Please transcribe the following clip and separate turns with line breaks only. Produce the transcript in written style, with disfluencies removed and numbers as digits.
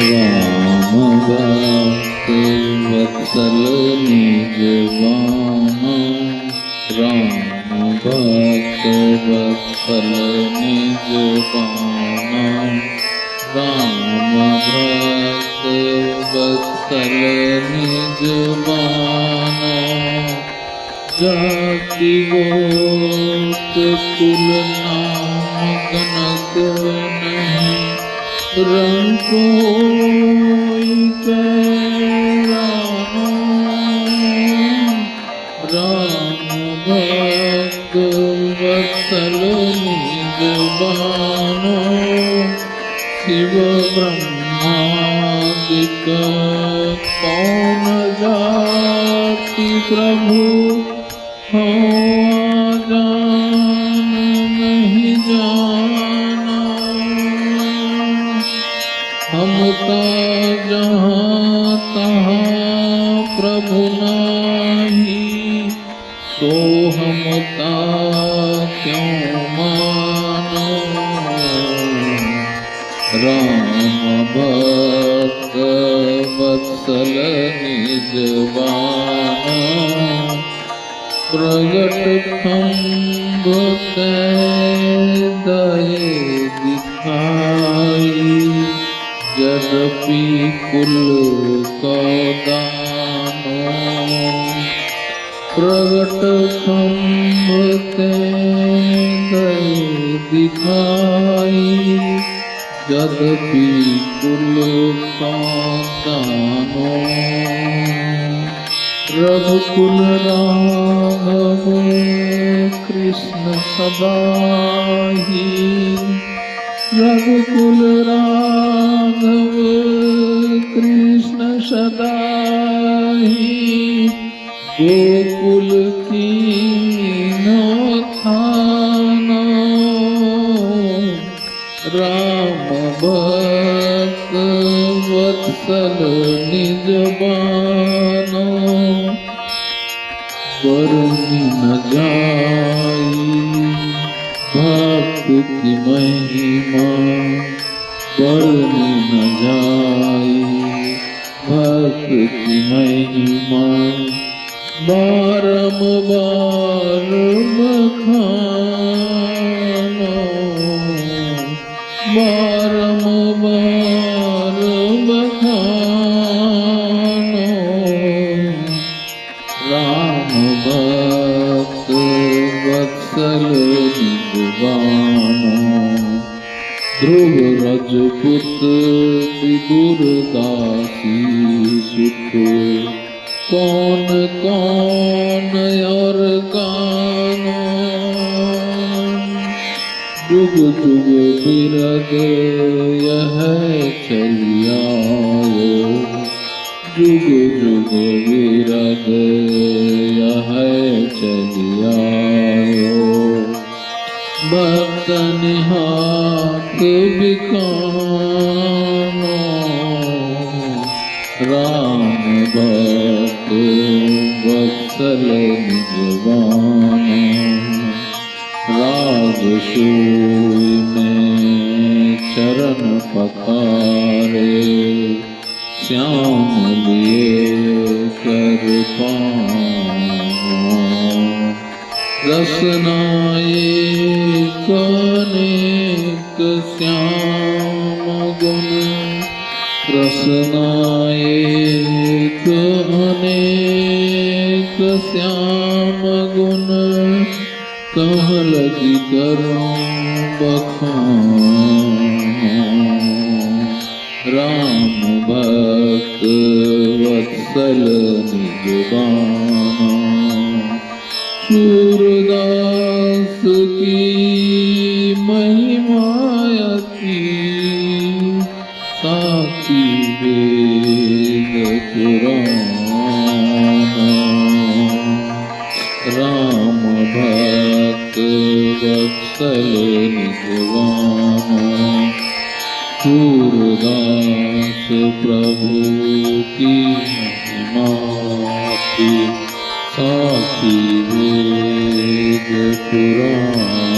राम भक्त वत्सल निजवाना, राम भक्त वत्सल निजवाना, राम भक्त वत्सल निजवाना। जाति गोत कुल नाम गणक नहीं, रंगो राम भक्त वत्सल निजवाना। शिव ब्रह्मादिक कौन जाति प्रभु, हो जान नहीं जाना। हम ता जहाँ तहाँ प्रभु नाही, सो हम ता क्यों मानो। राम भक्त वत्सल निजवाना, प्रगट खंभ ते दये दिखाई, यद्यपि कुल को दानो। प्रगट खंभ ते दये दिखाई, यद्यपि कुल को दानो। रघुकुल राघव कृष्ण सदा ही, रघुकुल राघव कृष्ण सदा ही, गोकुल कीन्हो थाना। राम भक्त वत्सल निजवाना, वर्णि न जाई भक्त की महिमा, वर्णि न जाई भक्त की महिमा। बारंबार बखानो, बारंबार बखानो। राम भक्त वत्सल निजवाना। ध्रुव रजपुत विदुर दासी सुत, कौन कौन और गाना। जुग जुग बिरद यह चलियायो, जुग जुग बिरद यह चलियायो। भक्तन हाथ बिकानो, राम भक्त वत्सल निजवाना। राग सूय में चरण पखारे, श्याम लिए कर पाओ। रसनायक अनेक श्याम गुण, रसनायक अनेक श्याम गुण। कह लगी करूं बखान, राम भक्त वत्सल निजवाना। सूरदास की महिमा अति, साखी वेद पुराना। राम भक्त वत्सल निजवाना। सूरदास प्रभु की महिमा थी, साखी वेद पुराण।